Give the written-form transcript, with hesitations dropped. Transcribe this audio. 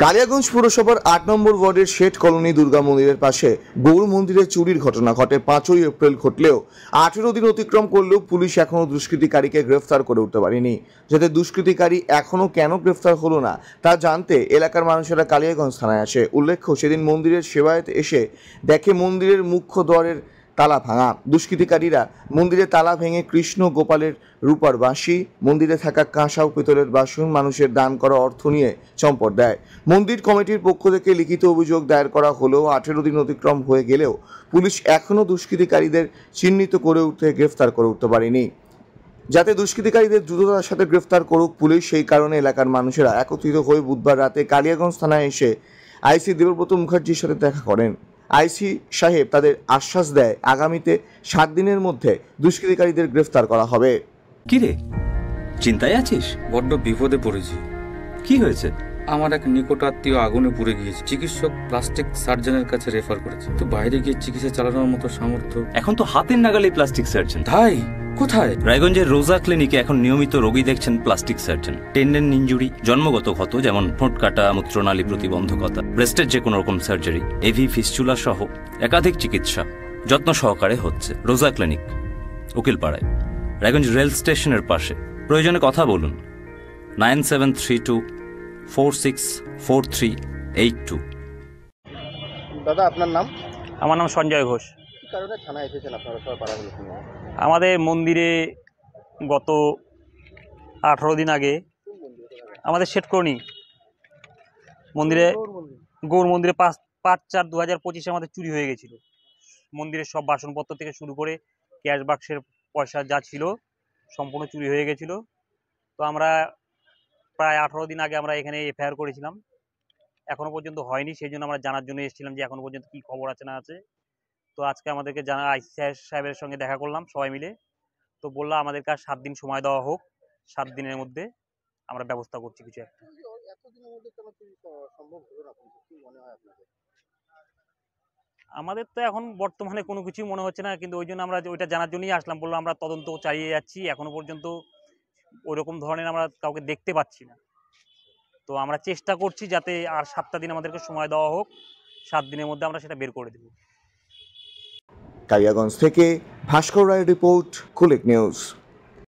কালিয়াগঞ্জ পুরসভার ৮ নম্বর ওয়ার্ডের শেঠ কলোনি দুর্গা মন্দিরের পাশে গৌর মন্দিরে চুরির ঘটনা ঘটে ৫ই এপ্রিল ঘটলেও ১৮ দিন অতিক্রম করলেও পুলিশ এখনও দুষ্কৃতিকারীকে গ্রেফতার করে উঠতে পারেনি। যাতে দুষ্কৃতিকারী এখনও কেন গ্রেফতার হলো না তা জানতে এলাকার মানুষেরা কালিয়াগঞ্জ থানায় আসে। উল্লেখ্য, সেদিন মন্দিরের সেবায়েত এসে দেখে মন্দিরের মুখ্য দ্বারের তালা ভাঙা। দুষ্কৃতিকারীরা মন্দিরে তালা ভেঙে কৃষ্ণ গোপালের রূপার বাঁশি, মন্দিরে থাকা কাঁসা ও পিতলের বাসন, মানুষের দান করা অর্থ নিয়ে চম্পট দেয়। মন্দির কমিটির পক্ষ থেকে লিখিত অভিযোগ দায়ের করা হলেও ১৮ দিন অতিক্রম হয়ে গেলেও পুলিশ এখনও দুষ্কৃতিকারীদের চিহ্নিত করে উঠতে গ্রেফতার করে উঠতে পারেনি। যাতে দুষ্কৃতিকারীদের দ্রুততার সাথে গ্রেফতার করুক পুলিশ, সেই কারণে এলাকার মানুষেরা একত্রিত হয়ে বুধবার রাতে কালিয়াগঞ্জ থানায় এসে আইসি দেবব্রত মুখার্জির সাথে দেখা করেন। আইসি সাহেব তাদের আশ্বাস দেয় আগামীতে ৭ দিনের মধ্যে দুষ্কৃতিকারীদের গ্রেফতার করা হবে। কি রে, চিন্তায় আছিস? বড্ড বিপদে পড়েছি। কি হয়েছে? আমার এক নিকট আত্মীয় আগুনে পুড়ে গিয়েছে। চিকিৎসক প্লাস্টিক সার্জনের কাছে রেফার করেছে, তো বাইরে গিয়ে চিকিৎসা চালানোর মতো সামর্থ্য। এখন তো হাতের নাগালে প্লাস্টিক সার্জন। তাই কোথায়? রায়গঞ্জের রোজা ক্লিনিকে এখন নিয়মিত রোগী দেখছেন প্লাস্টিক সার্জন। টেন্ডেন ইনজুরি, জন্মগত ক্ষত যেমন ঠোঁট কাটা, মূত্রনালী প্রতিবন্ধকতা, ব্রেস্টের যে কোনো রকম সার্জারি, এভি ফিস্চুলা সহ একাধিক চিকিৎসা যত্ন সহকারে হচ্ছে রোজা ক্লিনিক, উকিলপাড়ায়, রায়গঞ্জ রেল স্টেশনের পাশে। প্রয়োজনে কথা বলুন 9732464382। দাদা, আপনার নাম? আমার নাম সঞ্জয় ঘোষ। কি কারণে থানায় এসেছেন আপনারা সবাই পাড়াগুলো? আমাদের মন্দিরে গত 18 দিন আগে আমাদের শেঠ কলোনি মন্দিরে গৌর মন্দিরে 5/4/2025 আমাদের চুরি হয়ে গেছিলো। মন্দিরের সব বাসনপত্র থেকে শুরু করে ক্যাশ বাক্সের পয়সা যা ছিল সম্পূর্ণ চুরি হয়ে গেছিলো। তো আমরা প্রায় 18 দিন আগে আমরা এখানে এফআইআর করেছিলাম, এখনো পর্যন্ত হয়নি। সেই জন্য আমরা জানার জন্য এসেছিলাম যে এখনো পর্যন্ত কি খবর আছে না আছে। তো আজকে আমাদেরকে জানা আইসি সাহেবের সঙ্গে দেখা করলাম সবাই মিলে। তো বললাম আমাদেরকে আর 7 দিন সময় দেওয়া হোক, 7 দিনের মধ্যে আমরা ব্যবস্থা করছি কিছু একটা। আমাদের তো এখন বর্তমানে কোনো কিছুই মনে হচ্ছে না, কিন্তু ওই জন্য আমরা ওইটা জানার জন্যই আসলাম। বললাম আমরা তদন্ত চালিয়ে যাচ্ছি, এখনো পর্যন্ত ওইরকম ধরনের আমরা কাউকে দেখতে পাচ্ছি না। তো আমরা চেষ্টা করছি যাতে আর 7টা দিন আমাদেরকে সময় দেওয়া হোক, 7 দিনের মধ্যে আমরা সেটা বের করে দেব। কালিয়াগঞ্জ থেকে ভাস্কর রায়ের রিপোর্ট, কুলিক নিউজ।